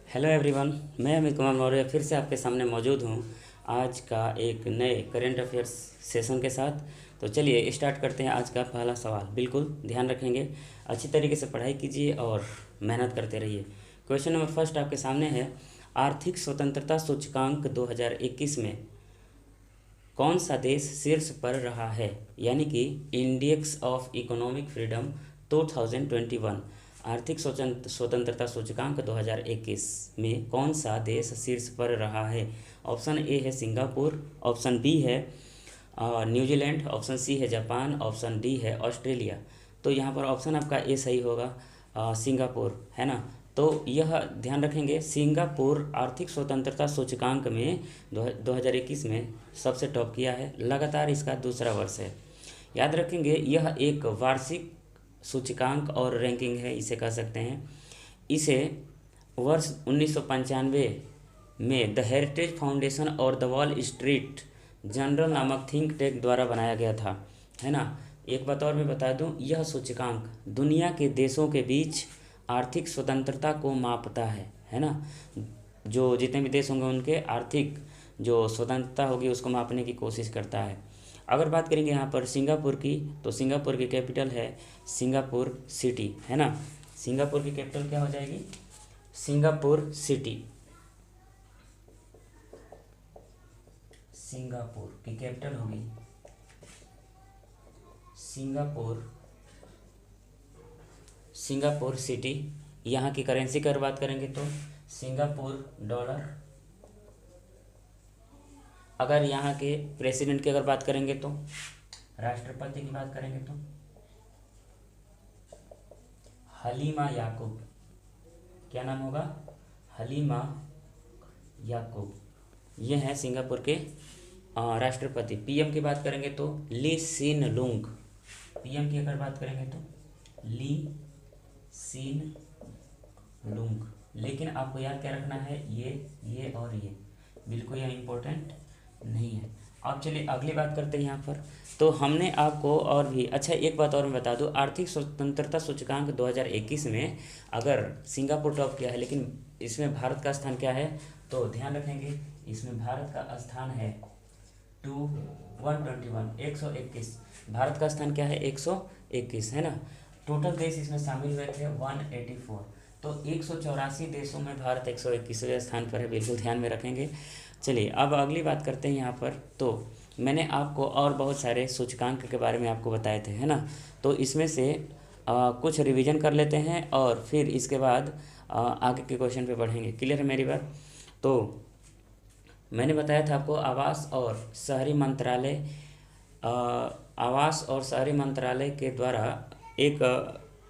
Hello everyone, मैं अमित कुमार मौर्य फिर से आपके सामने मौजूद हूँ आज का एक नए करेंट अफेयर्स सेशन के साथ। तो चलिए स्टार्ट करते हैं आज का पहला सवाल। बिल्कुल ध्यान रखेंगे, अच्छी तरीके से पढ़ाई कीजिए और मेहनत करते रहिए। क्वेश्चन नंबर फर्स्ट आपके सामने है, आर्थिक स्वतंत्रता सूचकांक 2021 में कौन सा देश शीर्ष पर रहा है, यानी कि इंडेक्स ऑफ इकोनॉमिक फ्रीडम 2021 आर्थिक स्वतंत्रता सूचकांक 2021 में कौन सा देश शीर्ष पर रहा है। ऑप्शन ए है सिंगापुर, ऑप्शन बी है न्यूजीलैंड, ऑप्शन सी है जापान, ऑप्शन डी है ऑस्ट्रेलिया। तो यहाँ पर ऑप्शन आपका ए सही होगा, सिंगापुर है ना। तो यह ध्यान रखेंगे, सिंगापुर आर्थिक स्वतंत्रता सूचकांक में 2021 में सबसे टॉप किया है, लगातार इसका दूसरा वर्ष है। याद रखेंगे, यह एक वार्षिक सूचकांक और रैंकिंग है, इसे कह सकते हैं। इसे वर्ष 1995 में द हेरिटेज फाउंडेशन और द वॉल स्ट्रीट जर्नल नामक थिंक टैंक द्वारा बनाया गया था, है ना। एक बात और मैं बता दूं, यह सूचकांक दुनिया के देशों के बीच आर्थिक स्वतंत्रता को मापता है ना। जो जितने भी देश होंगे उनके आर्थिक जो स्वतंत्रता होगी उसको मापने की कोशिश करता है। अगर बात करेंगे यहाँ पर सिंगापुर की, तो सिंगापुर की कैपिटल है सिंगापुर सिटी, है ना। सिंगापुर की कैपिटल क्या हो जाएगी, सिंगापुर सिटी। सिंगापुर की कैपिटल होगी सिंगापुर सिटी। यहाँ की करेंसी की अगर बात करेंगे तो सिंगापुर डॉलर। अगर यहाँ के प्रेसिडेंट की अगर बात करेंगे तो, राष्ट्रपति की बात करेंगे तो हलीमा याकूब। क्या नाम होगा, हलीमा याकूब। ये हैं सिंगापुर के राष्ट्रपति। पीएम की बात करेंगे तो ली सीन लुंग। पीएम की अगर बात करेंगे तो ली सीन लुंग। लेकिन आपको याद क्या रखना है, ये और ये, बिल्कुल यह इम्पोर्टेंट नहीं है। अब चलिए अगली बात करते हैं यहाँ पर। तो हमने आपको और भी अच्छा एक बात और मैं बता दूँ, आर्थिक स्वतंत्रता सूचकांक 2021 में अगर सिंगापुर टॉप किया है, लेकिन इसमें भारत का स्थान क्या है, तो ध्यान रखेंगे इसमें भारत का स्थान है 121। भारत का स्थान क्या है, 121, है ना। टोटल देश इसमें शामिल हुए थे 184। तो 184 देशों में भारत 121वें स्थान पर है, बिल्कुल ध्यान में रखेंगे। चलिए अब अगली बात करते हैं यहाँ पर। तो मैंने आपको और बहुत सारे सूचकांक के बारे में आपको बताए थे, है ना। तो इसमें से कुछ रिवीजन कर लेते हैं और फिर इसके बाद आगे के क्वेश्चन पे बढ़ेंगे। क्लियर है मेरी बात। तो मैंने बताया था आपको आवास और शहरी मंत्रालय के द्वारा एक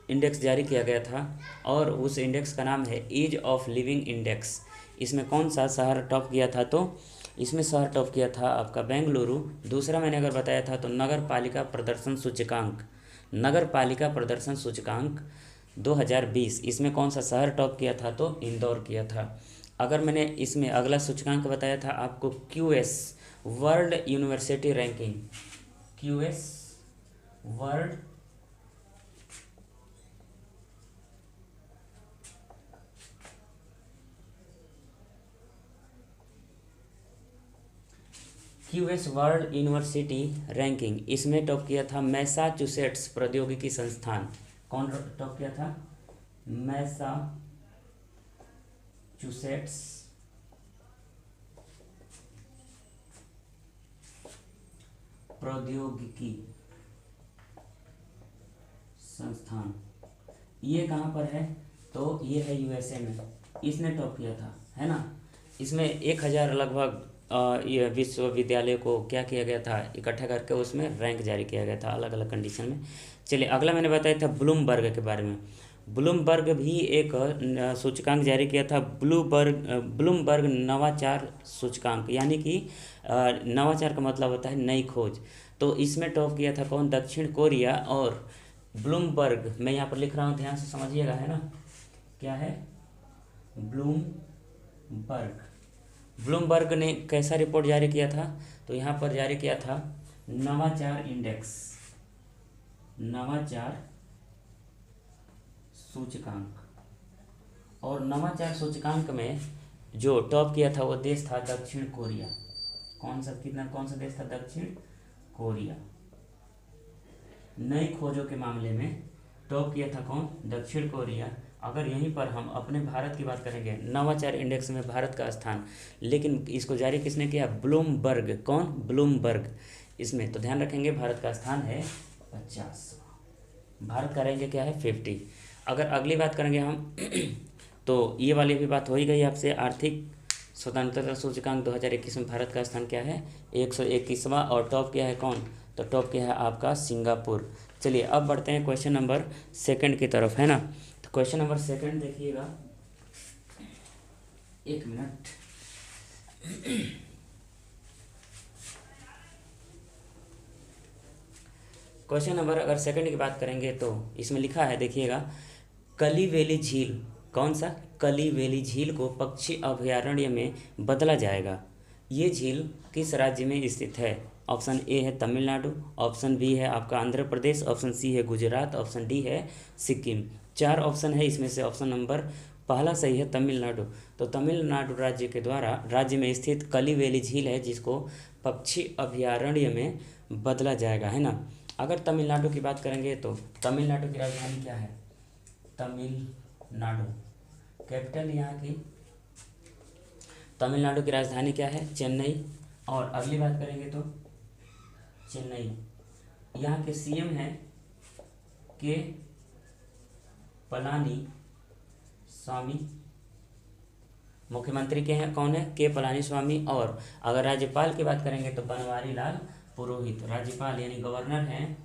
इंडेक्स जारी किया गया था और उस इंडेक्स का नाम है ईज ऑफ लिविंग इंडेक्स। इसमें कौन सा शहर टॉप किया था, तो इसमें शहर टॉप किया था आपका बेंगलुरु। दूसरा मैंने अगर बताया था तो नगर पालिका प्रदर्शन सूचकांक 2020, इसमें कौन सा शहर टॉप किया था, तो इंदौर किया था। अगर मैंने इसमें अगला सूचकांक बताया था आपको QS world university ranking, QS world university ranking, इसमें टॉप किया था मैसाचुसेट्स प्रौद्योगिकी संस्थान। कौन टॉप किया था, मैसाचुसेट्स प्रौद्योगिकी संस्थान। ये कहाँ पर है, तो ये है यूएसए में, इसने टॉप किया था, है ना। इसमें 1000 लगभग ये विश्वविद्यालय को क्या किया गया था, इकट्ठा करके उसमें रैंक जारी किया गया था अलग अलग कंडीशन में। चलिए अगला मैंने बताया था ब्लूमबर्ग के बारे में। ब्लूमबर्ग भी एक सूचकांक जारी किया था, ब्लूमबर्ग नवाचार सूचकांक, यानी कि नवाचार का मतलब होता है नई खोज। तो इसमें टॉप किया था कौन, दक्षिण कोरिया। और ब्लूमबर्ग मैं यहाँ पर लिख रहा हूँ, ध्यान से समझिएगा, है ना। क्या है, ब्लूमबर्ग ने कैसा रिपोर्ट जारी किया था, तो यहाँ पर जारी किया था नवाचार इंडेक्स, नवाचार सूचकांक। और नवाचार सूचकांक में जो टॉप किया था वो देश था दक्षिण कोरिया। कौन सा देश था? दक्षिण कोरिया। नई खोजों के मामले में टॉप किया था कौन? दक्षिण कोरिया। अगर यहीं पर हम अपने भारत की बात करेंगे, नवाचार इंडेक्स में भारत का स्थान, लेकिन इसको जारी किसने किया? ब्लूमबर्ग। कौन? ब्लूमबर्ग। इसमें तो ध्यान रखेंगे भारत का स्थान है 50, भारत का रैंक क्या है? 50। अगर अगली बात करेंगे हम तो ये वाली भी बात हो ही गई आपसे। आर्थिक स्वतंत्रता सूचकांक 2021 में भारत का स्थान क्या है? 121वां। और टॉप क्या है कौन? तो टॉप क्या है आपका? सिंगापुर। चलिए अब बढ़ते हैं क्वेश्चन नंबर सेकंड की तरफ, है ना। तो क्वेश्चन नंबर सेकंड देखिएगा, एक मिनट। क्वेश्चन नंबर अगर सेकंड की बात करेंगे तो इसमें लिखा है, देखिएगा, कलिवेली झील। कौन सा? कलिवेली झील को पक्षी अभयारण्य में बदला जाएगा। ये झील किस राज्य में स्थित है? ऑप्शन ए है तमिलनाडु, ऑप्शन बी है आपका आंध्र प्रदेश, ऑप्शन सी है गुजरात, ऑप्शन डी है सिक्किम। 4 ऑप्शन है, इसमें से ऑप्शन नंबर पहला सही है तमिलनाडु। तो तमिलनाडु राज्य में स्थित कलिवेली झील है जिसको पक्षी अभयारण्य में बदला जाएगा, है ना। अगर तमिलनाडु की बात करेंगे तो तमिलनाडु की राजधानी क्या है? तमिलनाडु। कैपिटल यहाँ की तमिलनाडु की राजधानी क्या है? चेन्नई। और अगली बात करेंगे तो चेन्नई। यहाँ के सीएम हैं के पलानी स्वामी। मुख्यमंत्री के हैं कौन है? के पलानी स्वामी। और अगर राज्यपाल की बात करेंगे तो बनवारी लाल पुरोहित। राज्यपाल यानी गवर्नर हैं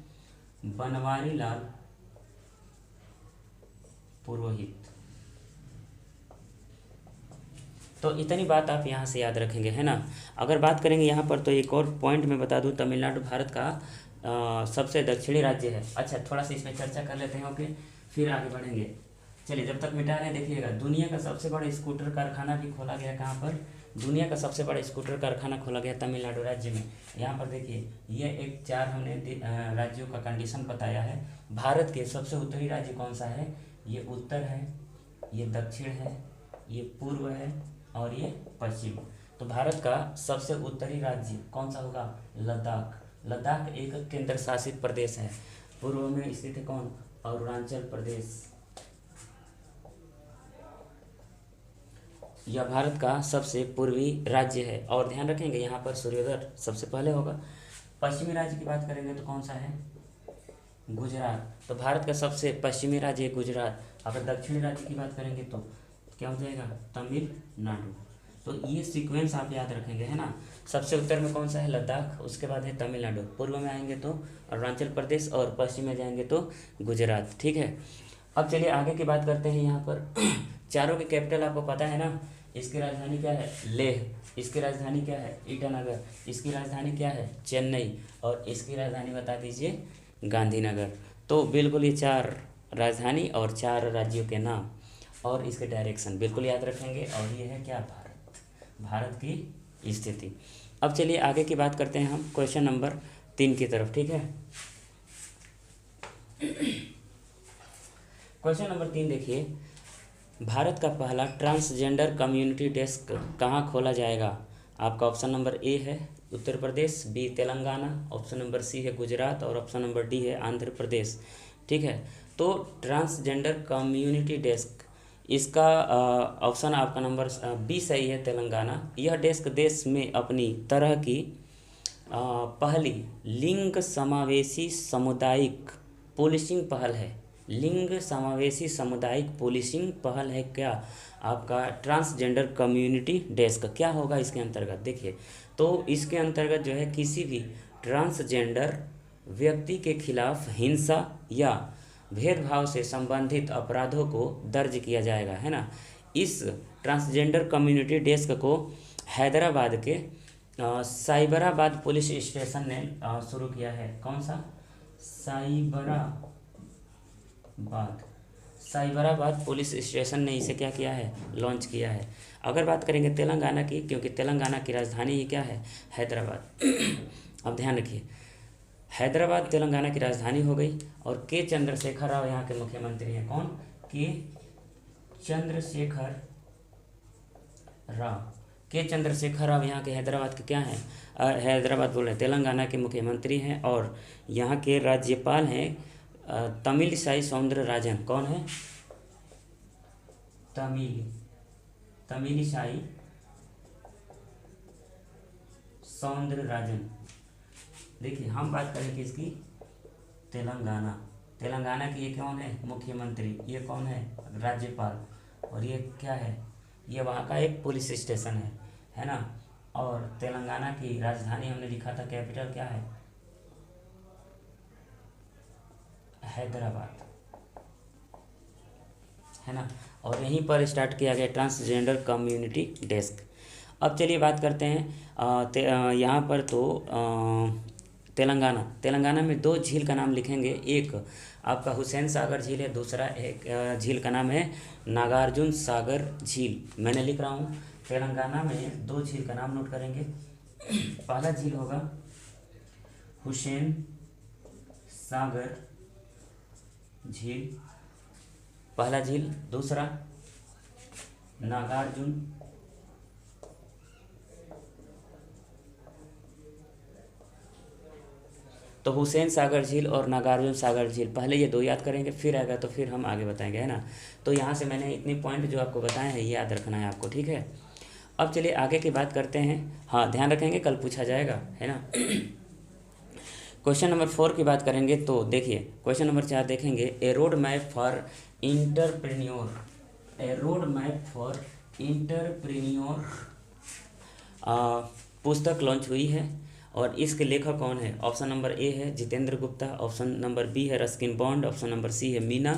बनवारी लाल पुरोहित। तो इतनी बात आप यहाँ से याद रखेंगे, है ना। अगर बात करेंगे यहाँ पर तो एक और पॉइंट मैं बता दूँ, तमिलनाडु भारत का सबसे दक्षिणी राज्य है। अच्छा, थोड़ा सा इसमें चर्चा कर लेते हैं, ओके, फिर आगे बढ़ेंगे। चलिए, जब तक मिटा रहे हैं देखिएगा, दुनिया का सबसे बड़ा स्कूटर कारखाना भी खोला गया कहाँ पर? दुनिया का सबसे बड़ा स्कूटर कारखाना खोला गया तमिलनाडु राज्य में। यहाँ पर देखिए, ये एक 4 हमने राज्यों का कंडीशन बताया है। भारत के सबसे उत्तरी राज्य कौन सा है? ये उत्तर है, ये दक्षिण है, ये पूर्व है और ये पश्चिम। तो भारत का सबसे उत्तरी राज्य कौन सा होगा? लद्दाख। लद्दाख एक केंद्र शासित प्रदेश है। पूर्व में स्थित है कौन? अरुणाचल प्रदेश। यह भारत का सबसे पूर्वी राज्य है। और ध्यान रखेंगे यहाँ पर सूर्योदय सबसे पहले होगा। पश्चिमी राज्य की बात करेंगे तो कौन सा है? गुजरात। तो भारत का सबसे पश्चिमी राज्य है गुजरात। अगर दक्षिणी राज्य की बात करेंगे तो क्या हो जाएगा? तमिलनाडु। तो ये सीक्वेंस आप याद रखेंगे, है ना। सबसे उत्तर में कौन सा है? लद्दाख। उसके बाद है तमिलनाडु। पूर्व में आएंगे तो अरुणाचल प्रदेश और पश्चिम में जाएंगे तो गुजरात। ठीक है, अब चलिए आगे की बात करते हैं। यहाँ पर चारों की कैपिटल आपको पता है ना। इसकी राजधानी क्या है? लेह। इसकी राजधानी क्या है? ईटानगर। इसकी राजधानी क्या है? चेन्नई। और इसकी राजधानी बता दीजिए, गांधीनगर। तो बिल्कुल ये 4 राजधानी और 4 राज्यों के नाम और इसके डायरेक्शन बिल्कुल याद रखेंगे। और ये है क्या? भारत की स्थिति। अब चलिए आगे की बात करते हैं हम क्वेश्चन नंबर 3 की तरफ। ठीक है, क्वेश्चन नंबर 3 देखिए, भारत का पहला ट्रांसजेंडर कम्युनिटी डेस्क कहाँ खोला जाएगा? आपका ऑप्शन नंबर ए है Uttar Pradesh, B Telangana, option number C है गुजरात और ऑप्शन नंबर डी है आंध्र प्रदेश। ठीक है, तो ट्रांसजेंडर कम्युनिटी डेस्क, इसका ऑप्शन आपका नंबर बी सही है, तेलंगाना। यह डेस्क देश में अपनी तरह की पहली लिंग समावेशी सामुदायिक पुलिसिंग पहल है। लिंग समावेशी सामुदायिक पुलिसिंग पहल है क्या? आपका ट्रांसजेंडर कम्युनिटी डेस्क। क्या होगा इसके अंतर्गत? देखिए, तो इसके अंतर्गत जो है किसी भी ट्रांसजेंडर व्यक्ति के खिलाफ हिंसा या भेदभाव से संबंधित अपराधों को दर्ज किया जाएगा, है ना। इस ट्रांसजेंडर कम्युनिटी डेस्क को हैदराबाद के साइबराबाद पुलिस स्टेशन ने शुरू किया है। कौन सा? साइबराबाद पुलिस स्टेशन ने इसे क्या किया है? लॉन्च किया है। अगर बात करेंगे तेलंगाना की, क्योंकि तेलंगाना की राजधानी ही क्या है? हैदराबाद। अब ध्यान रखिए, हैदराबाद तेलंगाना की राजधानी हो गई और के चंद्रशेखर राव यहाँ के मुख्यमंत्री हैं। कौन? के चंद्रशेखर राव। के चंद्रशेखर राव यहाँ के हैदराबाद के क्या हैं, हैदराबाद बोल रहे हैं, तेलंगाना के मुख्यमंत्री हैं। और यहाँ के राज्यपाल हैं तमिलिसाई सौंदरराजन। कौन है? तमिलिसाई सौंदरराजन। देखिए हम बात करें किसकी, तेलंगाना। तेलंगाना की ये कौन है? मुख्यमंत्री। ये कौन है? राज्यपाल। और ये क्या है? ये वहाँ का एक पुलिस स्टेशन है ना। और तेलंगाना की राजधानी हमने लिखा था, कैपिटल क्या है? हैदराबाद, है ना। और यहीं पर स्टार्ट किया गया ट्रांसजेंडर कम्युनिटी डेस्क। अब चलिए बात करते हैं यहाँ पर तो तेलंगाना में दो झील का नाम लिखेंगे। एक आपका हुसैन सागर झील है, दूसरा एक झील का नाम है नागार्जुन सागर झील। मैंने लिख रहा हूँ, तेलंगाना में दो झील का नाम नोट करेंगे। पहला झील होगा हुसैन सागर झील, पहला झील। दूसरा नागार्जुन तो हुसैन सागर झील और नागार्जुन सागर झील, पहले ये दो याद करेंगे, फिर आएगा तो फिर हम आगे बताएंगे, है ना। तो यहाँ से मैंने इतनी पॉइंट जो आपको बताए हैं ये याद रखना है आपको, ठीक है। अब चलिए आगे की बात करते हैं। हाँ ध्यान रखेंगे, कल पूछा जाएगा, है ना। क्वेश्चन नंबर 4 की बात करेंगे तो देखिए क्वेश्चन नंबर 4 देखेंगे। A road map for entrepreneur, a road map for entrepreneur पुस्तक लॉन्च हुई है। और इसके लेखक कौन है? ऑप्शन नंबर ए है Jitendra Gupta, option number B है Ruskin Bond, option number C है मीना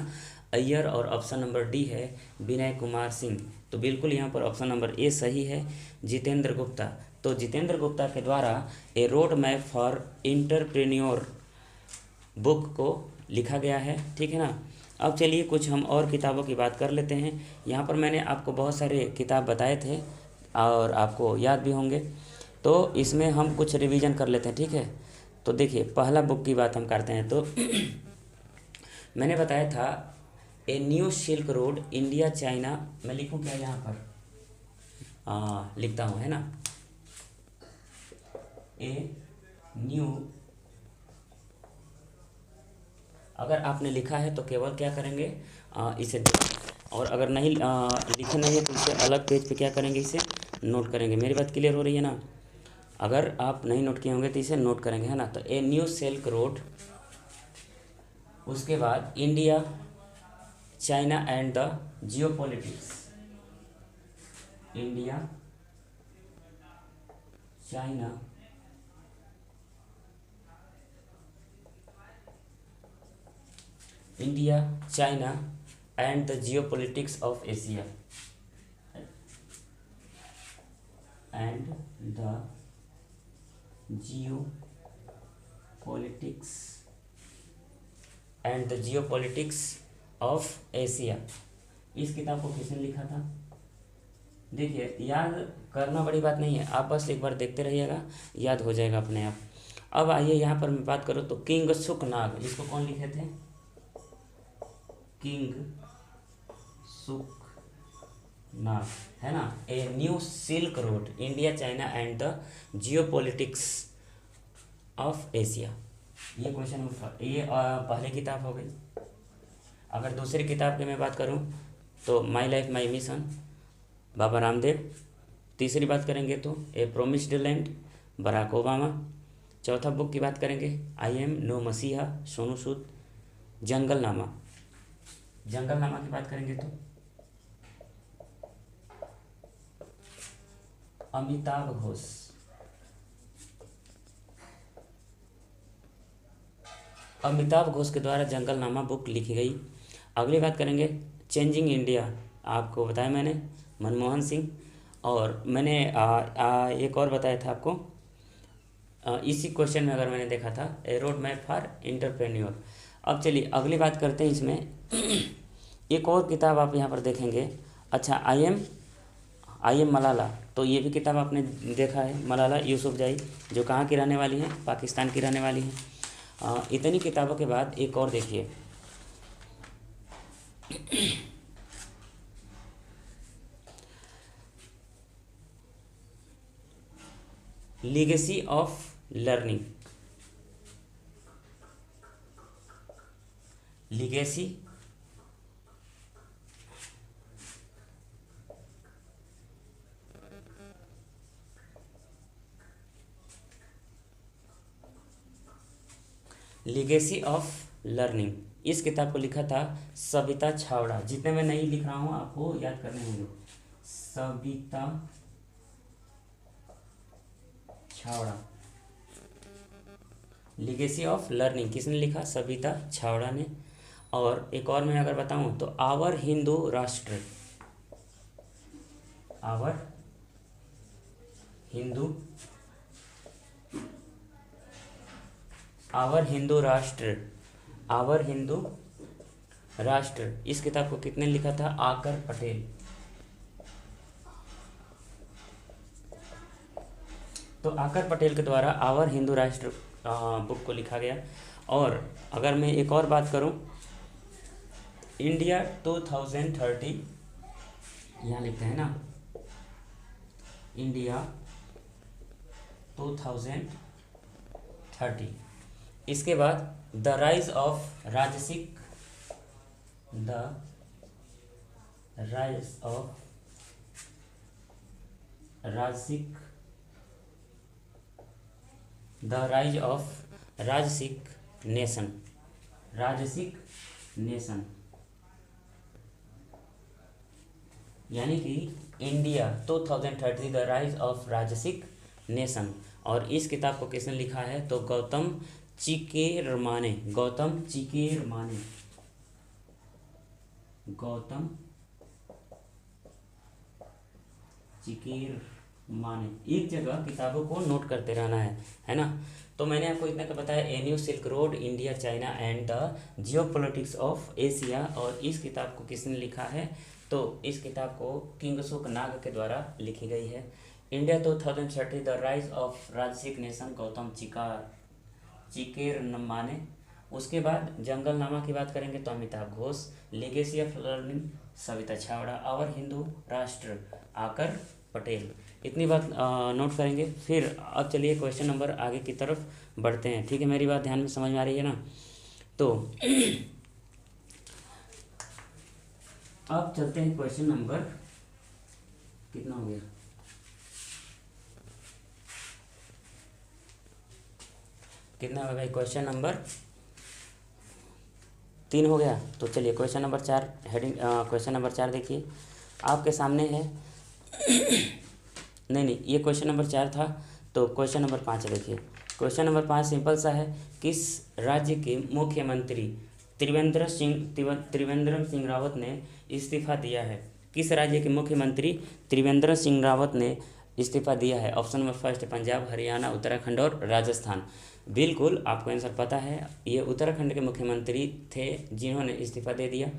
अय्यर और ऑप्शन नंबर डी है विनय कुमार सिंह। तो बिल्कुल यहाँ पर ऑप्शन नंबर ए सही है, जितेंद्र गुप्ता। तो जितेंद्र गुप्ता के द्वारा a road map for entrepreneur book को लिखा गया है, ठीक है ना। अब चलिए कुछ हम और किताबों की बात कर लेते हैं। यहाँ पर मैंने आपको बहुत सारे किताब बताए थे और आपको याद भी होंगे, तो इसमें हम कुछ रिवीजन कर लेते हैं, ठीक है। तो देखिए पहला बुक की बात हम करते हैं तो मैंने बताया था a new silk road India China. मैं लिखूं क्या यहाँ पर? लिखता हूँ, है ना। ए न्यू, अगर आपने लिखा है तो केवल क्या करेंगे इसे, और अगर नहीं लिखे नहीं है तो इसे अलग पेज पे क्या करेंगे, इसे नोट करेंगे। मेरी बात क्लियर हो रही है ना? अगर आप नहीं नोट किए होंगे तो इसे नोट करेंगे, है ना। तो ए न्यू सिल्क रोड, उसके बाद India China and the geopolitics, India China India China and the geopolitics of Asia and the geopolitics of Asia. इस किताब को किसने लिखा था? देखिए याद करना बड़ी बात नहीं है, आप बस एक बार देखते रहिएगा, याद हो जाएगा अपने आप। अब आइए यहाँ पर मैं बात करूँ तो किंग सुकनाग, इसको कौन लिखे थे? किंग सुकनाग, है ना। A new silk road India China and the geopolitics of Asia, ये क्वेश्चन नंबर, ये पहली किताब हो गई। अगर दूसरी किताब की मैं बात करूं तो my life my mission, Baba Ramdev. तीसरी बात करेंगे तो ए प्रोमिस्ड लैंड, बराक ओबामा। चौथा बुक की बात करेंगे आई एम नो मसीहा, सोनू सूद। जंगलनामा की बात करेंगे तो अमिताभ घोष। अमिताभ घोष के द्वारा जंगलनामा बुक लिखी गई। अगली बात करेंगे चेंजिंग इंडिया, आपको बताया मैंने मनमोहन सिंह। और मैंने एक और बताया था आपको, इसी क्वेश्चन में अगर मैंने देखा था ए रोड मैप फॉर इंटरप्रेन्योर। अब चलिए अगली बात करते हैं इसमें एक और किताब आप यहाँ पर देखेंगे। अच्छा आई एम मलाला, तो ये भी किताब आपने देखा है, मलाला यूसुफजई, जो कहाँ की रहने वाली हैं? पाकिस्तान की रहने वाली हैं। इतनी किताबों के बाद एक और देखिए legacy of learning, legacy legacy of learning, इस किताब को लिखा था सविता छावड़ा। जितने मैं नहीं लिख रहा हूँ आपको याद करने होंगे। Savita Chhawra, legacy of learning किसने लिखा? सविता छावड़ा ने। और एक और मैं अगर बताऊं तो आवर हिंदू राष्ट्र, आवर हिंदू, आवर हिंदू राष्ट्र, आवर हिंदू राष्ट्र, इस किताब को कितने लिखा था? आकर पटेल। तो आकर पटेल के द्वारा आवर हिंदू राष्ट्र बुक को लिखा गया। और अगर मैं एक और बात करूं, इंडिया 2030, यहाँ लिखते हैं ना, इंडिया 2030, इसके बाद द राइज ऑफ राजसिक, द राइज ऑफ राजसिक, the rise of Rajasik nation, राजसिक नेशन, यानी कि India 2030 the rise of Rajasik nation. और इस किताब को किसने लिखा है? तो गौतम चिकेरमाने, गौतम चिकेरमाने, गौतम चिकेरमाने। एक जगह किताबों को नोट करते रहना है ना। तो मैंने आपको इतना का बताया, a new silk road, India China and the geopolitics of Asia. और इस किताब को किसने लिखा है? तो इस किताब को किंगसुक नाग के द्वारा लिखी गई है। India 2030 the rise of Rajasik nation, Gautam Chikermane. उसके बाद जंगलनामा की बात करेंगे तो Amitav Ghosh, legacy of learning Savita छावड़ा, आवर हिंदू राष्ट्र आकर पटेल। इतनी बात नोट करेंगे। फिर अब चलिए क्वेश्चन नंबर आगे की तरफ बढ़ते हैं। ठीक है, मेरी बात ध्यान में समझ में आ रही है ना? तो अब चलते हैं क्वेश्चन नंबर, कितना हो गया? कितना हो गया? क्वेश्चन नंबर 3 हो गया। तो चलिए question number 4, heading question number 4 देखिए आपके सामने है। नहीं, ये क्वेश्चन नंबर 4 था। तो क्वेश्चन नंबर 5 देखिए। क्वेश्चन नंबर 5 सिंपल सा है, किस राज्य के मुख्यमंत्री त्रिवेंद्र सिंह रावत ने इस्तीफा दिया है? किस राज्य के मुख्यमंत्री त्रिवेंद्र सिंह रावत ने इस्तीफा दिया है? Option number first Punjab, Haryana, Uttarakhand और राजस्थान। बिल्कुल आपको आंसर पता है, ये उत्तराखंड के मुख्यमंत्री थे जिन्होंने इस्तीफा दे दिया।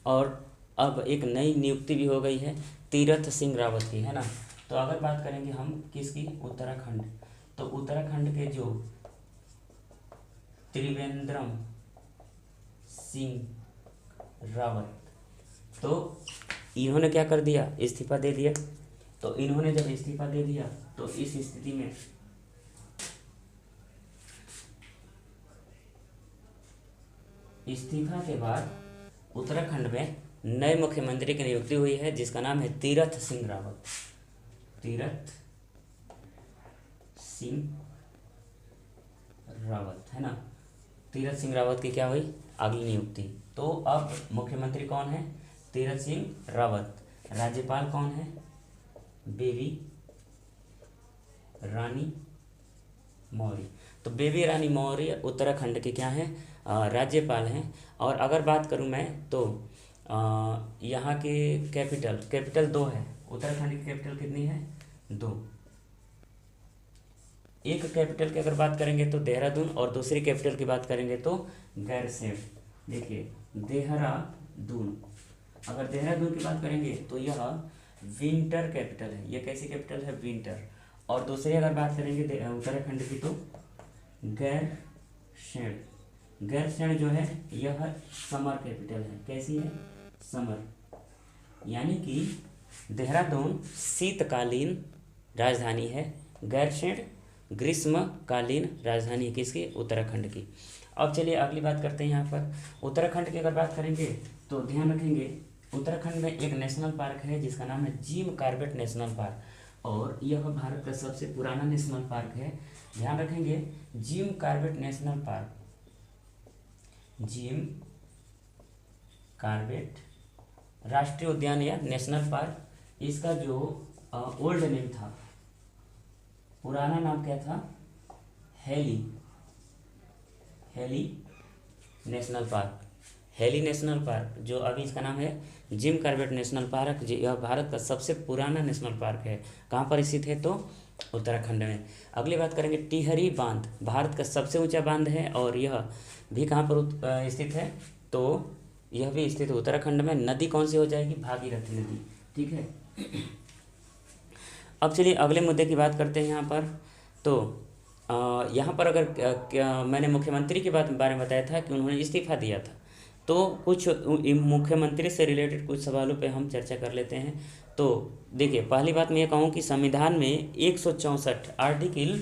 और अब एक नई नियुक्ति भी हो गई है तीरथ सिंह रावत की, है ना। तो अगर बात करेंगे हम किसकी? उत्तराखंड। तो उत्तराखंड के जो त्रिवेंद्र सिंह रावत, तो इन्होंने क्या कर दिया? इस्तीफा दे दिया। तो इन्होंने जब इस्तीफा दे दिया तो इस स्थिति में इस्तीफा के बाद उत्तराखंड में नए मुख्यमंत्री की नियुक्ति हुई है जिसका नाम है तीरथ सिंह रावत, तीरथ सिंह रावत, है ना। तीरथ सिंह रावत की क्या हुई? अगली नियुक्ति। तो अब मुख्यमंत्री कौन है? तीरथ सिंह रावत। राज्यपाल कौन है? बेबी रानी मौर्य। तो बेबी रानी मौर्य उत्तराखंड के क्या हैं? राज्यपाल हैं। और अगर बात करूं मैं तो यहाँ के कैपिटल 2 है। उत्तराखंड की कैपिटल कितनी है? 2। एक कैपिटल की अगर बात करेंगे तो देहरादून, और दूसरी कैपिटल की बात करेंगे तो गैरसैंण। देखिए देहरादून, अगर देहरादून की बात करेंगे तो यह विंटर कैपिटल है। यह कैसी कैपिटल है? विंटर। और दूसरी अगर बात करेंगे उत्तराखंड की तो गैरसैंण। गैरसैंण जो है यह समर कैपिटल है। कैसी है? समर। यानी कि देहरादून शीतकालीन राजधानी है, गैरसैंण ग्रीष्मकालीन राजधानी है किसकी? उत्तराखंड की। अब चलिए अगली बात करते हैं। यहाँ पर उत्तराखंड की अगर बात करेंगे तो ध्यान रखेंगे उत्तराखंड में एक नेशनल पार्क है जिसका नाम है जिम कॉर्बेट नेशनल पार्क, और यह भारत का सबसे पुराना नेशनल पार्क है। ध्यान रखेंगे Jim Corbett national park, Jim Corbett राष्ट्रीय उद्यान या नेशनल पार्क, इसका जो ओल्ड नेम था, पुराना नाम क्या था? Heli national park. Heli national park जो अभी इसका नाम है जिम कॉर्बेट नेशनल पार्क, यह भारत का सबसे पुराना नेशनल पार्क है। कहाँ पर स्थित है? तो उत्तराखंड में। अगली बात करेंगे टिहरी बांध, भारत का सबसे ऊंचा बांध है और यह भी कहाँ पर स्थित है? तो यह भी स्थित है उत्तराखंड में। नदी कौन सी हो जाएगी? भागीरथी नदी। ठीक है। अब चलिए अगले मुद्दे की बात करते हैं यहाँ पर। तो यहाँ पर अगर मैंने मुख्यमंत्री की बारे में बताया था कि उन्होंने इस्तीफा दिया था, तो कुछ मुख्यमंत्री से रिलेटेड कुछ सवालों पे हम चर्चा कर लेते हैं। तो देखिए पहली बात मैं ये कहूँ कि संविधान में 164 आर्टिकल,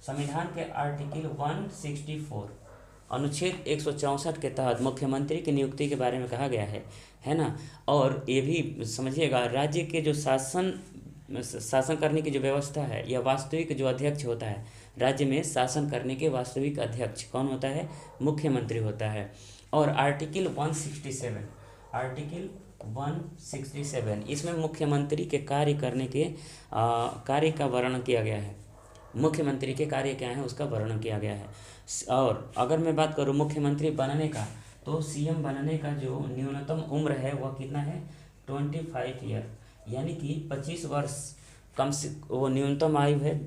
संविधान के आर्टिकल 164 अनुच्छेद 164 के तहत मुख्यमंत्री की नियुक्ति के बारे में कहा गया है ना। और ये भी समझिएगा राज्य के जो शासन करने की जो व्यवस्था है, यह वास्तविक जो अध्यक्ष होता है राज्य में शासन करने के वास्तविक अध्यक्ष कौन होता है? मुख्यमंत्री होता है। और आर्टिकल 167 इसमें मुख्यमंत्री के कार्य करने के कार्य का वर्णन किया गया है। मुख्यमंत्री के कार्य क्या है उसका वर्णन किया गया है। और अगर मैं बात करूँ मुख्यमंत्री बनने का, तो सीएम बनने का जो न्यूनतम उम्र है वह कितना है? 25 ईयर, यानी कि 25 वर्ष कम से वो न्यूनतम आयु है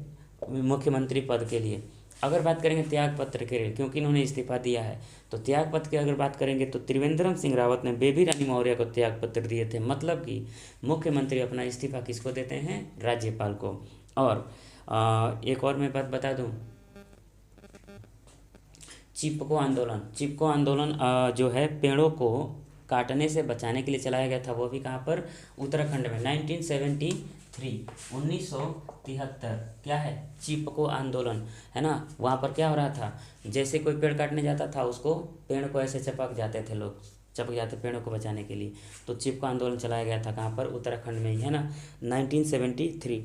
मुख्यमंत्री पद के लिए। अगर बात करेंगे त्याग पत्र के लिए, क्योंकि इन्होंने इस्तीफा दिया है, तो त्याग पत्र की अगर बात करेंगे तो त्रिवेंद्रम सिंह रावत ने बेबी रानी मौर्य को त्याग पत्र दिए थे। मतलब कि मुख्यमंत्री अपना इस्तीफा किसको देते हैं? राज्यपाल को। और एक और मैं बात बता दूं, चिपको आंदोलन जो है पेड़ों को काटने से बचाने के लिए चलाया गया था, वो भी कहाँ पर? उत्तराखंड में 1973 क्या है? चिपको आंदोलन है ना। वहाँ पर क्या हो रहा था? जैसे कोई पेड़ काटने जाता था उसको, पेड़ को ऐसे चपक जाते थे लोग, चपक जाते पेड़ों को बचाने के लिए। तो चिपको आंदोलन चलाया गया था कहाँ पर? उत्तराखंड में ही है ना, 1973।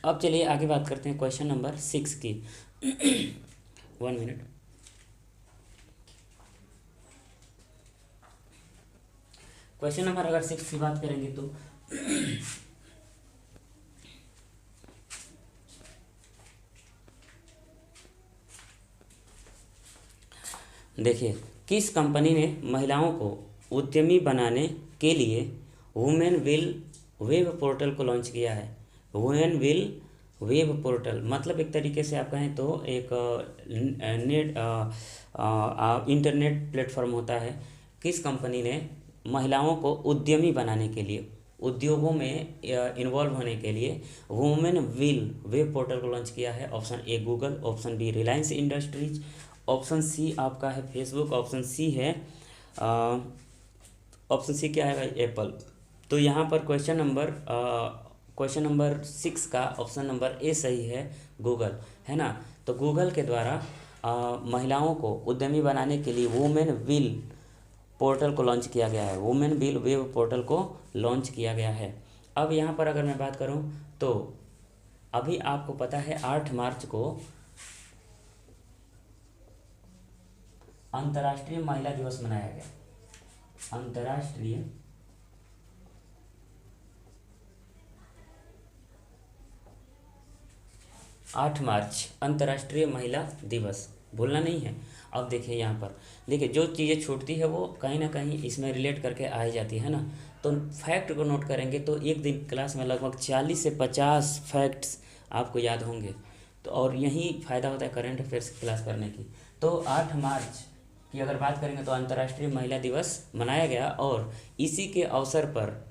अब चलिए आगे बात करते हैं क्वेश्चन नंबर 6 की। 1 मिनट। क्वेश्चन नंबर अगर 6 की बात करेंगे तो देखिए किस कंपनी ने महिलाओं को उद्यमी बनाने के लिए वुमेन विल वेब पोर्टल को लॉन्च किया है? वुमेन विल वेब पोर्टल मतलब एक तरीके से आप कहें तो एक इंटरनेट प्लेटफॉर्म होता है। किस कंपनी ने महिलाओं को उद्यमी बनाने के लिए, उद्योगों में इन्वॉल्व होने के लिए वुमेन विल वेब पोर्टल को लॉन्च किया है? Option A Google, option B Reliance Industries, option C आपका है फेसबुक, ऑप्शन सी है ऑप्शन सी क्या है? एप्पल। तो यहाँ पर क्वेश्चन नंबर 6 का ऑप्शन नंबर ए सही है, गूगल है ना। तो गूगल के द्वारा महिलाओं को उद्यमी बनाने के लिए वुमेन विल पोर्टल को लॉन्च किया गया है, वुमेन विल वेब पोर्टल को लॉन्च किया गया है। अब यहाँ पर अगर मैं बात करूँ तो अभी आपको पता है 8 मार्च को अंतर्राष्ट्रीय महिला दिवस मनाया गया। अंतर्राष्ट्रीय 8 मार्च अंतर्राष्ट्रीय महिला दिवस, भूलना नहीं है। अब देखिए यहाँ पर देखिए जो चीज़ें छूटती है वो कहीं ना कहीं इसमें रिलेट करके आ ही जाती है ना। तो फैक्ट को नोट करेंगे तो एक दिन क्लास में लगभग 40 से 50 फैक्ट्स आपको याद होंगे। तो और यही फ़ायदा होता है करंट अफेयर्स की क्लास करने की। तो 8 मार्च की अगर बात करेंगे तो अंतर्राष्ट्रीय महिला दिवस मनाया गया और इसी के अवसर पर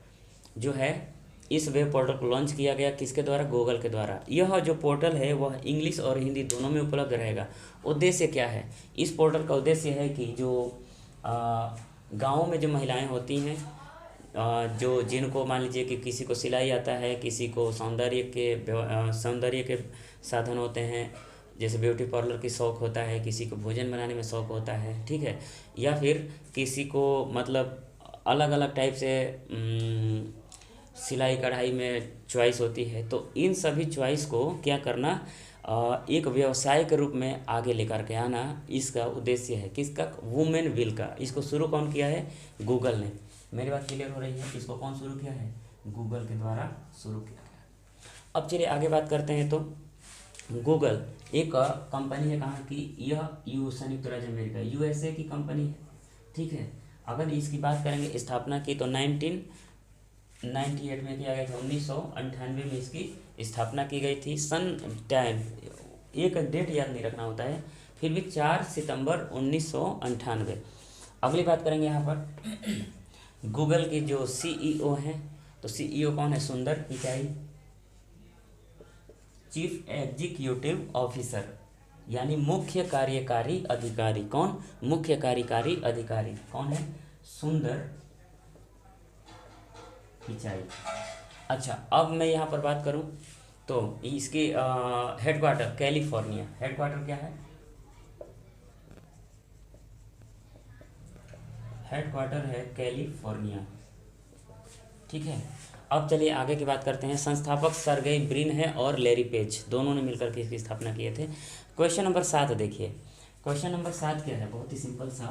जो है इस वेब पोर्टल को लॉन्च किया गया। किसके द्वारा? गूगल के द्वारा। यह जो पोर्टल है वह इंग्लिश और हिंदी दोनों में उपलब्ध रहेगा। उद्देश्य क्या है इस पोर्टल का? उद्देश्य है कि जो गाँव में जो महिलाएं होती हैं जो जिनको मान लीजिए कि किसी को सिलाई आता है, किसी को सौंदर्य के साधन होते हैं, जैसे ब्यूटी पार्लर की शौक़ होता है, किसी को भोजन बनाने में शौक़ होता है, ठीक है, या फिर किसी को मतलब अलग अलग टाइप से सिलाई कढ़ाई में चॉइस होती है। तो इन सभी चॉइस को क्या करना, एक व्यवसाय के रूप में आगे लेकर के आना, इसका उद्देश्य है। किसका? वुमेन विल का। इसको शुरू कौन किया है? गूगल ने। मेरी बात क्लियर हो रही है? इसको कौन शुरू किया है? गूगल के द्वारा शुरू किया गया। अब चलिए आगे बात करते हैं। तो गूगल एक कंपनी है कहाँ की? यह संयुक्त राज्य अमेरिका, यूएसए की कंपनी है, ठीक है। अगर इसकी बात करेंगे स्थापना की, तो 1998 में किया गया था, 1998 में इसकी स्थापना की गई थी। सन टाइम एक डेट याद नहीं रखना होता है, फिर भी 4 सितंबर 1998। अगली बात करेंगे यहाँ पर गूगल के जो सीईओ हैं, तो सीईओ कौन है? सुंदर पिचाई, चीफ एग्जीक्यूटिव ऑफिसर, यानी मुख्य कार्यकारी अधिकारी। कौन? मुख्य कार्यकारी अधिकारी कौन है? सुंदर पिचाई। अच्छा, अब मैं यहाँ पर बात करूँ तो इसके हेडक्वार्टर कैलिफोर्निया। हेडक्वार्टर क्या है? हेडक्वार्टर है कैलिफोर्निया, ठीक है। अब चलिए आगे की बात करते हैं। संस्थापक सर्गेई ब्रिन है और लैरी पेज, दोनों ने मिलकर के इसकी स्थापना किए थे। क्वेश्चन नंबर 7 देखिए। क्वेश्चन नंबर 7 क्या है? बहुत ही सिंपल सा।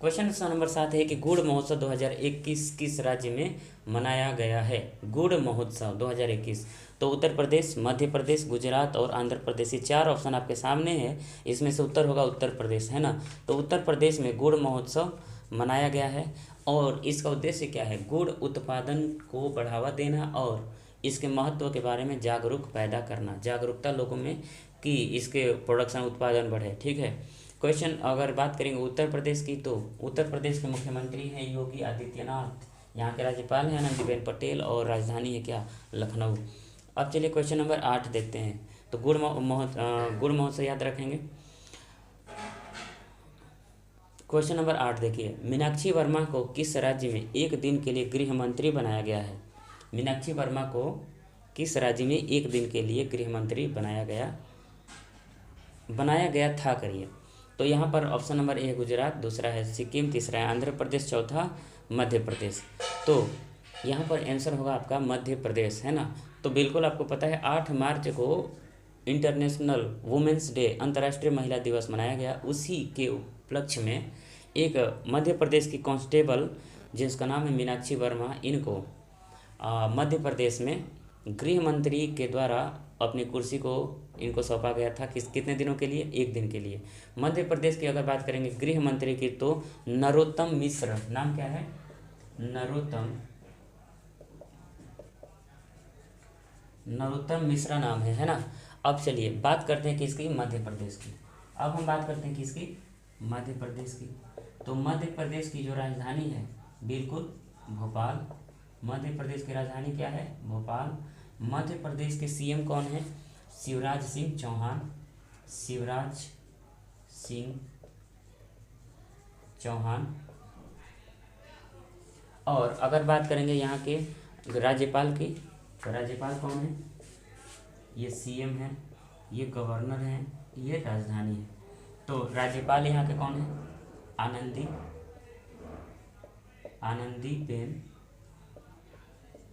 क्वेश्चन नंबर 7 है कि गुड़ महोत्सव 2021 किस राज्य में मनाया गया है? गुड़ महोत्सव 2021। तो उत्तर प्रदेश, मध्य प्रदेश, गुजरात और आंध्र प्रदेश, ये 4 ऑप्शन आपके सामने है। इसमें से उत्तर होगा उत्तर प्रदेश, है ना। तो उत्तर प्रदेश में गुड़ महोत्सव मनाया गया है और इसका उद्देश्य क्या है? गुड़ उत्पादन को बढ़ावा देना और इसके महत्व के बारे में जागरूक पैदा करना, जागरूकता लोगों में कि इसके प्रोडक्शन उत्पादन बढ़े, ठीक है। क्वेश्चन अगर बात करेंगे उत्तर प्रदेश की, तो उत्तर प्रदेश के मुख्यमंत्री हैं योगी आदित्यनाथ, यहाँ के राज्यपाल हैं आनंदीबेन पटेल और राजधानी है क्या? लखनऊ। अब चलिए क्वेश्चन नंबर 8 देखते हैं। तो गुड़ महोत्सव याद रखेंगे। क्वेश्चन नंबर 8 देखिए। मीनाक्षी वर्मा को किस राज्य में एक दिन के लिए गृह मंत्री बनाया गया है? मीनाक्षी वर्मा को किस राज्य में एक दिन के लिए गृह मंत्री बनाया गया था करिए। तो यहाँ पर ऑप्शन नंबर ए गुजरात, दूसरा है सिक्किम, तीसरा है आंध्र प्रदेश, चौथा मध्य प्रदेश। तो यहाँ पर आंसर होगा आपका मध्य प्रदेश, है ना। तो बिल्कुल आपको पता है 8 मार्च को इंटरनेशनल वुमेंस डे, अंतर्राष्ट्रीय महिला दिवस मनाया गया। उसी के उपलक्ष्य में एक मध्य प्रदेश की कांस्टेबल जिसका नाम है मीनाक्षी वर्मा, इनको मध्य प्रदेश में गृह मंत्री के द्वारा अपनी कुर्सी को इनको सौंपा गया था। कितने दिनों के लिए? एक दिन के लिए। मध्य प्रदेश की अगर बात करेंगे गृह मंत्री की, तो नरोत्तम मिश्र, नाम क्या है? नरोत्तम मिश्रा नाम है ना। अब चलिए बात करते हैं किसकी? मध्य प्रदेश की। अब हम बात करते हैं किसकी? मध्य प्रदेश की। तो मध्य प्रदेश की जो राजधानी है, बिल्कुल भोपाल। मध्य प्रदेश की राजधानी क्या है? भोपाल। मध्य प्रदेश के सीएम कौन है? शिवराज सिंह चौहान। और अगर बात करेंगे यहाँ के राज्यपाल की, तो राज्यपाल कौन है? ये सीएम है, ये गवर्नर है, ये राजधानी है। तो राज्यपाल यहाँ के कौन है? आनंदीबेन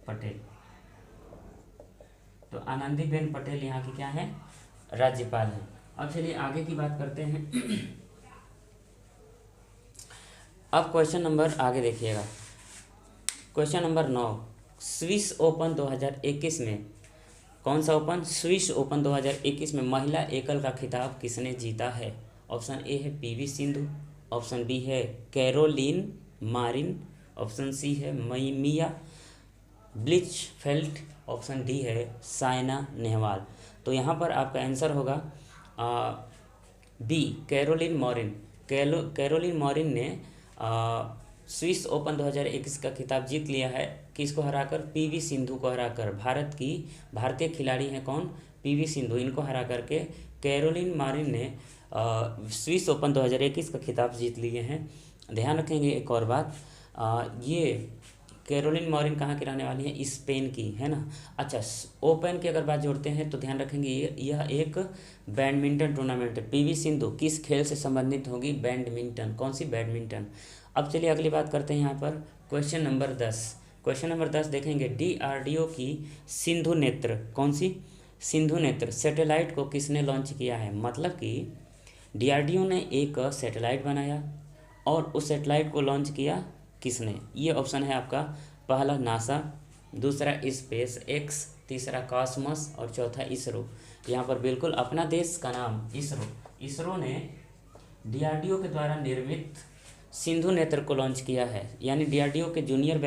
पटेल। तो आनंदीबेन पटेल यहाँ की क्या है? राज्यपाल है। अब चलिए आगे की बात करते हैं। अब क्वेश्चन नंबर आगे देखिएगा। Question number 9। स्विस ओपन 2021 में, कौन सा ओपन? स्विस ओपन 2021 में महिला एकल का खिताब किसने जीता है? ऑप्शन ए है पीवी सिंधु, ऑप्शन बी है कैरोलिन मारिन, ऑप्शन सी है मिया ब्लिचफेल्ट, ऑप्शन डी है साइना नेहवाल। तो यहाँ पर आपका आंसर होगा बी, कैरोलिन मॉरिन। कैरोलिन मॉरिन ने स्विस ओपन 2021 का खिताब जीत लिया है। किसको हराकर? पीवी सिंधु को हराकर। भारतीय खिलाड़ी हैं कौन? पीवी सिंधु। इनको हरा करके कैरोलिन मॉरिन ने स्विस ओपन 2021 का खिताब जीत लिए हैं। ध्यान रखेंगे एक और बात, ये कैरोलिन मॉरिन कहाँ की रहने वाली है, स्पेन की, है ना। अच्छा, ओपन की अगर बात जोड़ते हैं तो ध्यान रखेंगे यह एक बैडमिंटन टूर्नामेंट है। पीवी सिंधु किस खेल से संबंधित होगी, बैडमिंटन, कौन सी, बैडमिंटन। अब चलिए अगली बात करते हैं यहाँ पर, क्वेश्चन नंबर 10। क्वेश्चन नंबर 10 देखेंगे, डीआरडीओ की सिंधु नेत्र, कौन सी, सिंधु नेत्र सैटेलाइट को किसने लॉन्च किया है। मतलब कि डीआरडीओ ने एक सैटेलाइट बनाया और उस सैटेलाइट को लॉन्च किया किसने। ये ऑप्शन है आपका, पहला नासा, दूसरा स्पेस एक्स, तीसरा कॉस्मोस और चौथा इसरो। यहाँ पर बिल्कुल अपना देश का नाम इसरो, इसरो ने डीआरडीओ के द्वारा निर्मित सिंधु नेत्र को लॉन्च किया है। यानी डीआरडीओ के जूनियर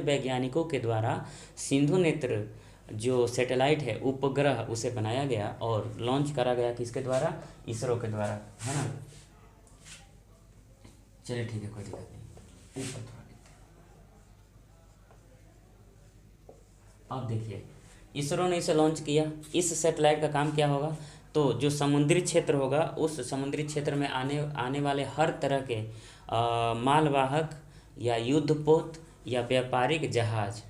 वैज्ञानिकों के द्वारा सिंधु नेत्र जो सैटेलाइट है, उपग्रह, उसे बनाया गया और लॉन्च करा गया किसके द्वारा, इसरो के द्वारा, है ना। चलिए ठीक है, कोई दिक्कत नहीं, ऊपर थोड़ा देखते हैं। अब देखिए, इसरो ने इसे लॉन्च किया। इस सैटेलाइट का काम क्या होगा, तो जो समुद्री क्षेत्र होगा, उस समुद्री क्षेत्र में आने वाले हर तरह के मालवाहक या युद्धपोत या व्यापारिक जहाज,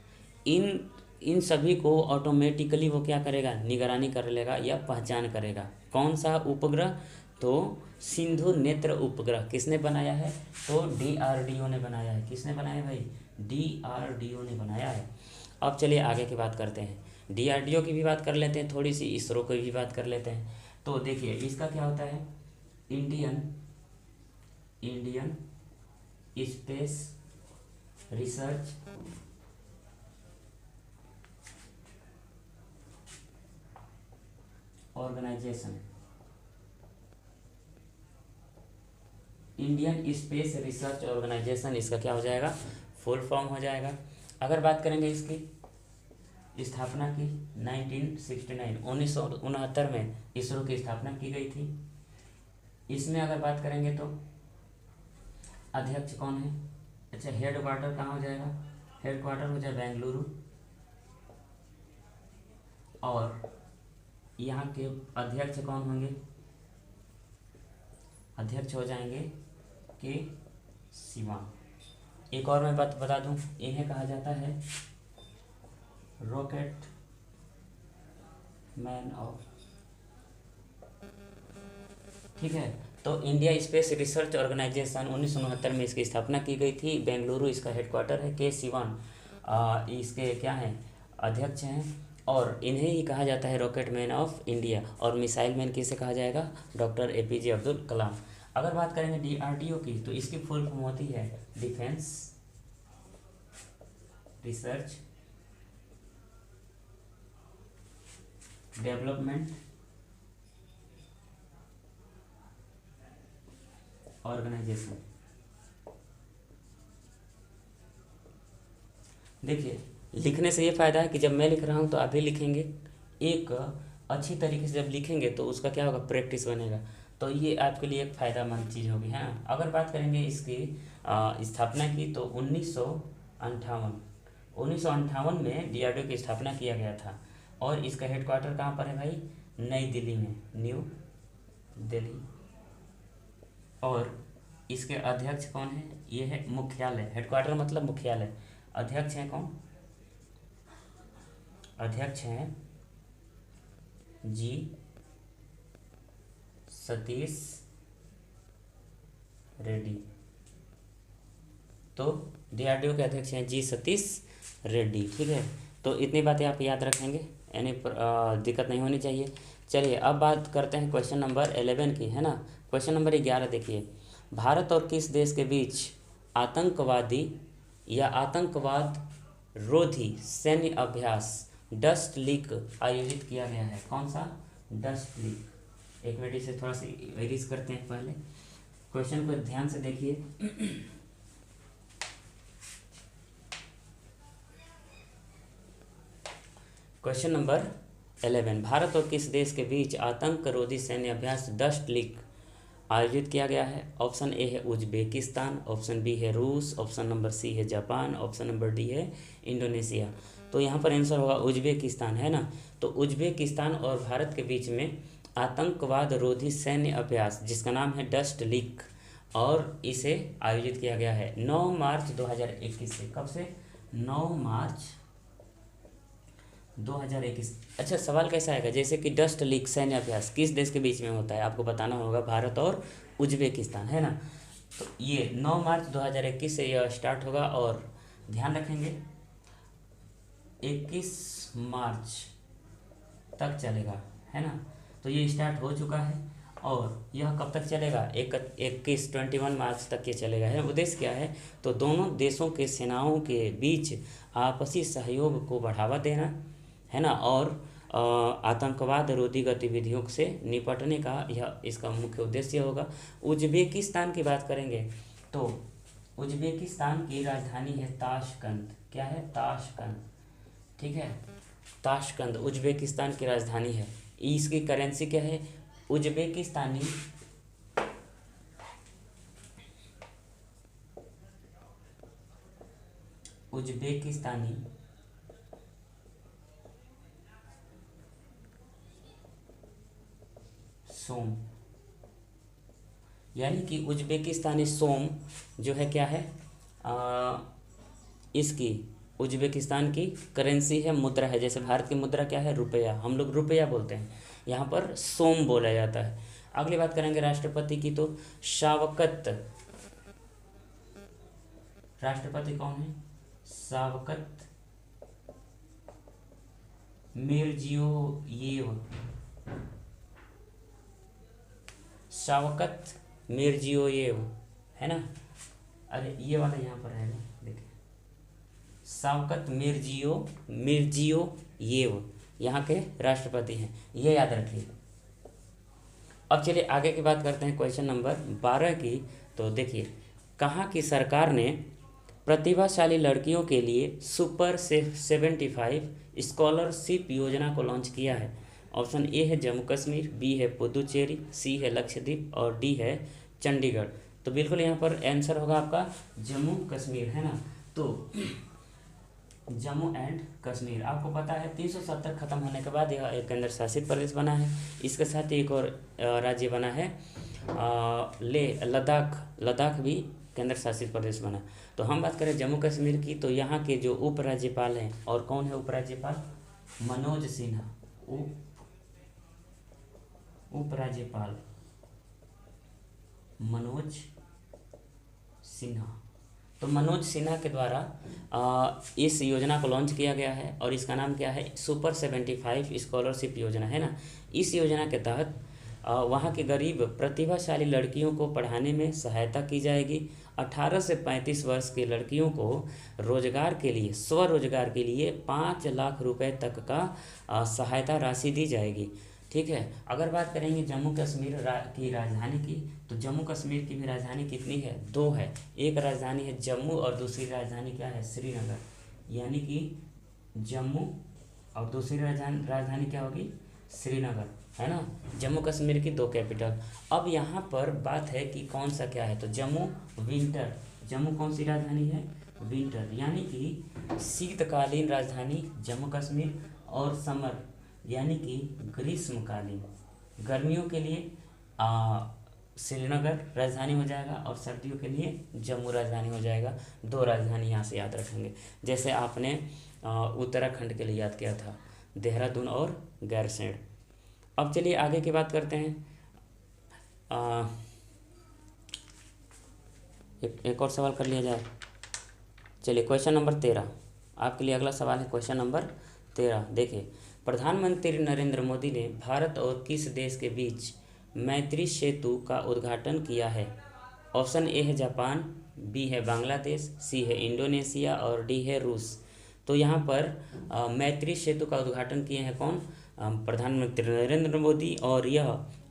इन सभी को ऑटोमेटिकली वो क्या करेगा, निगरानी कर लेगा या पहचान करेगा। कौन सा उपग्रह, तो सिंधु नेत्र उपग्रह किसने बनाया है, तो डीआरडीओ ने बनाया है। किसने बनाया भाई, डीआरडीओ ने बनाया है। अब चलिए आगे की बात करते हैं, डीआरडीओ की भी बात कर लेते हैं, थोड़ी सी इसरो की भी बात कर लेते हैं। तो देखिए इसका क्या होता है, Indian Space Research Organisation, Indian Space Research Organisation, इसका क्या हो जाएगा, फुल फॉर्म हो जाएगा। अगर बात करेंगे इसकी स्थापना की 1969 में इसरो की स्थापना की गई थी। इसमें अगर बात करेंगे तो अध्यक्ष कौन है, अच्छा हेड क्वार्टर कहाँ हो जाएगा, हेड क्वार्टर हो जाए बेंगलुरु, और यहाँ के अध्यक्ष कौन होंगे, अध्यक्ष हो जाएंगे के सिवान। एक और मैं बात बता दूं, इन्हें कहा जाता है रॉकेट मैन ऑफ, ठीक है। तो इंडिया स्पेस रिसर्च ऑर्गेनाइजेशन 1969 में इसकी स्थापना की गई थी। बेंगलुरु इसका हेडक्वार्टर है, के सिवान इसके क्या हैं, अध्यक्ष हैं, और इन्हें ही कहा जाता है रॉकेट मैन ऑफ इंडिया। और मिसाइल मैन किसे कहा जाएगा, डॉक्टर एपीजे अब्दुल कलाम। अगर बात करेंगे डीआरडीओ की, तो इसकी फुल फॉर्म होती है डिफेंस रिसर्च डेवलपमेंट ऑर्गेनाइजेशन। देखिए लिखने से ये फ़ायदा है कि जब मैं लिख रहा हूँ तो आप भी लिखेंगे, एक अच्छी तरीके से जब लिखेंगे तो उसका क्या होगा, प्रैक्टिस बनेगा। तो ये आपके लिए एक फ़ायदेमंद चीज़ होगी, है ना। अगर बात करेंगे इसकी स्थापना की, तो 1958 में डीआरडीओ की स्थापना किया गया था। और इसका हेडक्वार्टर कहाँ पर है भाई, नई दिल्ली में, न्यू दिल्ली। और इसके अध्यक्ष कौन है, ये है मुख्यालय, हेडक्वार्टर मतलब मुख्यालय। अध्यक्ष हैं कौन, अध्यक्ष हैं जी सतीश रेड्डी। तो डीआरडीओ के अध्यक्ष हैं जी सतीश रेड्डी, ठीक है। तो इतनी बातें आप याद रखेंगे, यानी दिक्कत नहीं होनी चाहिए। चलिए अब बात करते हैं क्वेश्चन नंबर 11 की, है ना। क्वेश्चन नंबर 11 देखिए, भारत और किस देश के बीच आतंकवादी या आतंकवाद रोधी सैन्य अभ्यास डस्ट लीक आयोजित किया गया है। कौन सा, डस्ट लीक। एक मिनट इसे थोड़ा सा इरेज करते हैं पहले, क्वेश्चन को ध्यान से देखिए। क्वेश्चन नंबर 11, भारत और किस देश के बीच आतंकरोधी सैन्य अभ्यास डस्ट लीक आयोजित किया गया है। ऑप्शन ए है उज्बेकिस्तान, ऑप्शन बी है रूस, ऑप्शन नंबर सी है जापान, ऑप्शन नंबर डी है इंडोनेशिया। तो यहाँ पर आंसर होगा उज्बेकिस्तान, है ना। तो उज्बेकिस्तान और भारत के बीच में आतंकवाद रोधी सैन्य अभ्यास जिसका नाम है डस्ट लीक और इसे आयोजित किया गया है 9 मार्च 2021 से। कब से? 9 मार्च 2021। अच्छा, सवाल कैसा आएगा? जैसे कि डस्ट लीग सैन्य अभ्यास किस देश के बीच में होता है? आपको बताना होगा भारत और उज्बेकिस्तान, है ना। तो ये 9 मार्च 2021 से यह स्टार्ट होगा और ध्यान रखेंगे 21 मार्च तक चलेगा, है ना। तो ये स्टार्ट हो चुका है और यह कब तक चलेगा? 21 मार्च तक ये चलेगा, है। उद्देश्य क्या है? तो दोनों देशों के सेनाओं के बीच आपसी सहयोग को बढ़ावा देना, है ना, और आतंकवाद रोधी गतिविधियों से निपटने का यह इसका मुख्य उद्देश्य होगा। उज्बेकिस्तान की बात करेंगे तो उज्बेकिस्तान की राजधानी है ताशकंद। क्या है? ताशकंद, ठीक है। ताशकंद उज्बेकिस्तान की राजधानी है। इसकी करेंसी क्या है? उज्बेकिस्तानी सोम, यानी कि उज्बेकिस्तानी सोम जो है क्या है? इसकी उज्बेकिस्तान की करेंसी है, मुद्रा है। जैसे भारत की मुद्रा क्या है? रुपया, हम लोग रुपया बोलते हैं, यहाँ पर सोम बोला जाता है। अगली बात करेंगे राष्ट्रपति की, तो शावकत, राष्ट्रपति कौन है? शावकत मिर्जियोयेव, शावकत मिर्जियोयेव, है ना। अरे ये वाला यहाँ पर है, देखिए शावकत मिर्जियोयेव यहाँ के राष्ट्रपति हैं, ये याद रखिए। अब चलिए आगे की बात करते हैं, क्वेश्चन नंबर 12 की। तो देखिए, कहाँ की सरकार ने प्रतिभाशाली लड़कियों के लिए सुपर 75 स्कॉलरशिप योजना को लॉन्च किया है? ऑप्शन ए है जम्मू कश्मीर, बी है पुदुचेरी, सी है लक्षद्वीप और डी है चंडीगढ़। तो बिल्कुल यहाँ पर आंसर होगा आपका जम्मू कश्मीर, है ना। तो जम्मू एंड कश्मीर, आपको पता है 370 खत्म होने के बाद यह एक केंद्र शासित प्रदेश बना है। इसके साथ ही एक और राज्य बना है लद्दाख भी केंद्र शासित प्रदेश बना। तो हम बात करें जम्मू कश्मीर की, तो यहाँ के जो उपराज्यपाल हैं, और कौन है उपराज्यपाल? मनोज सिन्हा, उपराज्यपाल मनोज सिन्हा। तो मनोज सिन्हा के द्वारा इस योजना को लॉन्च किया गया है और इसका नाम क्या है? सुपर 75 स्कॉलरशिप योजना, है ना। इस योजना के तहत वहाँ के गरीब प्रतिभाशाली लड़कियों को पढ़ाने में सहायता की जाएगी। 18 से 35 वर्ष की लड़कियों को रोजगार के लिए, स्वरोजगार के लिए 5 लाख रुपए तक का सहायता राशि दी जाएगी, ठीक है। अगर बात करेंगे जम्मू कश्मीर की राजधानी की, तो जम्मू कश्मीर की भी राजधानी कितनी है? 2 है। एक राजधानी है जम्मू और दूसरी राजधानी क्या है? श्रीनगर। यानी कि जम्मू और दूसरी राजधानी क्या होगी? श्रीनगर, है ना। जम्मू कश्मीर की 2 कैपिटल। अब यहाँ पर बात है कि कौन सा क्या है, तो जम्मू विंटर, जम्मू कौन सी राजधानी है? विंटर, यानी कि शीतकालीन राजधानी जम्मू कश्मीर, और समर यानी कि ग्रीष्मकालीन, गर्मियों के लिए श्रीनगर राजधानी हो जाएगा और सर्दियों के लिए जम्मू राजधानी हो जाएगा। 2 राजधानी यहाँ से याद रखेंगे, जैसे आपने उत्तराखंड के लिए याद किया था, देहरादून और गैरसैंण। अब चलिए आगे की बात करते हैं। एक और सवाल कर लिया जाए। चलिए क्वेश्चन नंबर 13 आपके लिए अगला सवाल है। क्वेश्चन नंबर 13 देखिए, प्रधानमंत्री नरेंद्र मोदी ने भारत और किस देश के बीच मैत्री सेतु का उद्घाटन किया है? ऑप्शन ए है जापान, बी है बांग्लादेश, सी है इंडोनेशिया और डी है रूस। तो यहाँ पर मैत्री सेतु का उद्घाटन किए हैं कौन? प्रधानमंत्री नरेंद्र मोदी, और यह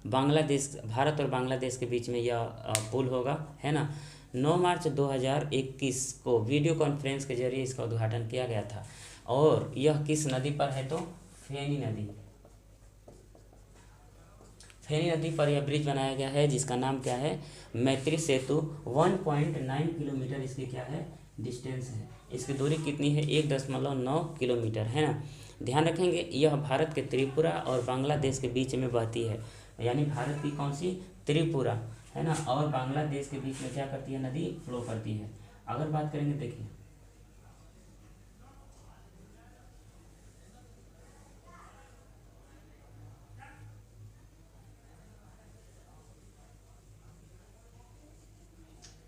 बांग्लादेश, भारत और बांग्लादेश के बीच में यह पुल होगा, है ना। 9 मार्च 2021 को वीडियो कॉन्फ्रेंस के जरिए इसका उद्घाटन किया गया था और यह किस नदी पर है? तो फेनी नदी, फेनी नदी पर यह ब्रिज बनाया गया है जिसका नाम क्या है? मैत्री सेतु। 1.9 किलोमीटर इसकी क्या है? डिस्टेंस है। इसकी दूरी कितनी है? 1.9 किलोमीटर, है ना। ध्यान रखेंगे यह भारत के त्रिपुरा और बांग्लादेश के बीच में बहती है, यानी भारत की कौन सी? त्रिपुरा, है ना, और बांग्लादेश के बीच में क्या करती है, नदी फ्लो करती है। अगर बात करेंगे, देखिए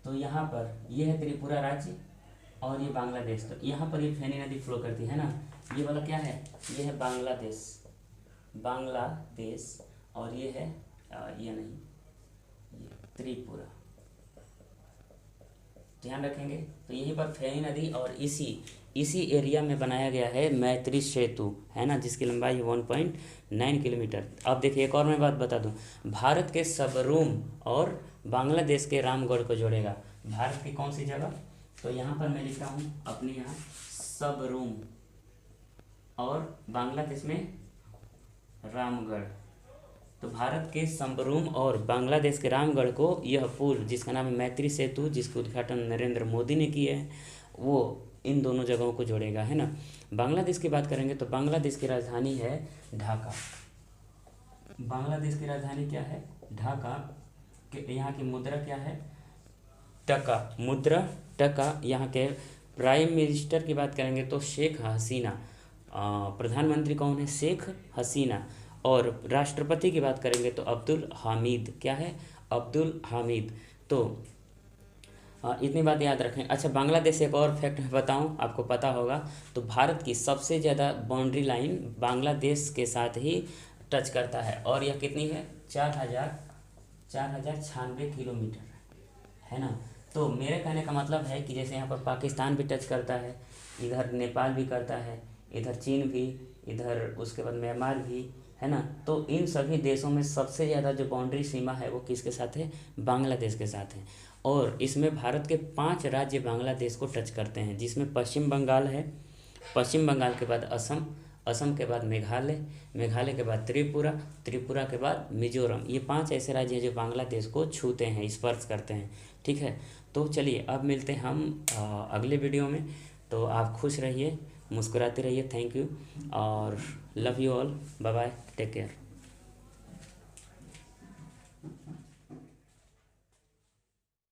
तो यहाँ पर ये है त्रिपुरा राज्य और ये बांग्लादेश, तो यहाँ पर ये फेनी नदी फ्लो करती है ना। ये वाला क्या है, ये है बांग्लादेश, बांग्लादेश, और ये है ये नहीं, ये त्रिपुरा, ध्यान रखेंगे। तो यहीं पर फेनी नदी और इसी एरिया में बनाया गया है मैत्री सेतु, है ना, जिसकी लंबाई 1.9 किलोमीटर। अब देखिए एक और मैं बात बता दूं, भारत के सबरूम और बांग्लादेश के रामगढ़ को जोड़ेगा। भारत की कौन सी जगह, तो यहाँ पर मैं लिख रहा हूँ अपने यहाँ सबरूम, और बांग्लादेश में रामगढ़। तो भारत के सबरूम और बांग्लादेश के रामगढ़ को यह पुल, जिसका नाम है मैत्री सेतु, जिसका उद्घाटन नरेंद्र मोदी ने किया है, वो इन दोनों जगहों को जोड़ेगा, है ना। बांग्लादेश की बात करेंगे तो बांग्लादेश की राजधानी है ढाका। बांग्लादेश की राजधानी क्या है, ढाका। यहाँ की मुद्रा क्या है, टका, मुद्रा टका। यहाँ के प्राइम मिनिस्टर की बात करेंगे तो शेख हसीना, प्रधानमंत्री कौन है, शेख हसीना। और राष्ट्रपति की बात करेंगे तो अब्दुल हामिद, क्या है, अब्दुल हामिद। तो इतनी बात याद रखें। अच्छा, बांग्लादेश एक और फैक्ट मैं बताऊं, आपको पता होगा, तो भारत की सबसे ज़्यादा बाउंड्री लाइन बांग्लादेश के साथ ही टच करता है, और यह कितनी है, 4096 किलोमीटर, है ना। तो मेरे कहने का मतलब है कि जैसे यहाँ पर पाकिस्तान भी टच करता है, इधर नेपाल भी करता है, इधर चीन भी, इधर उसके बाद म्यांमार भी, है ना। तो इन सभी देशों में सबसे ज़्यादा जो बाउंड्री सीमा है वो किसके साथ है, बांग्लादेश के साथ है। और इसमें भारत के 5 राज्य बांग्लादेश को टच करते हैं, जिसमें पश्चिम बंगाल है, पश्चिम बंगाल के बाद असम, असम के बाद मेघालय, मेघालय के बाद त्रिपुरा, त्रिपुरा के बाद मिजोरम। ये 5 ऐसे राज्य हैं जो बांग्लादेश को छूते हैं, स्पर्श करते हैं, ठीक है। तो चलिए अब मिलते हैं हम अगले वीडियो में। तो आप खुश रहिए, मुस्कुराते रहिए। थैंक यू और love you all, bye bye, take care.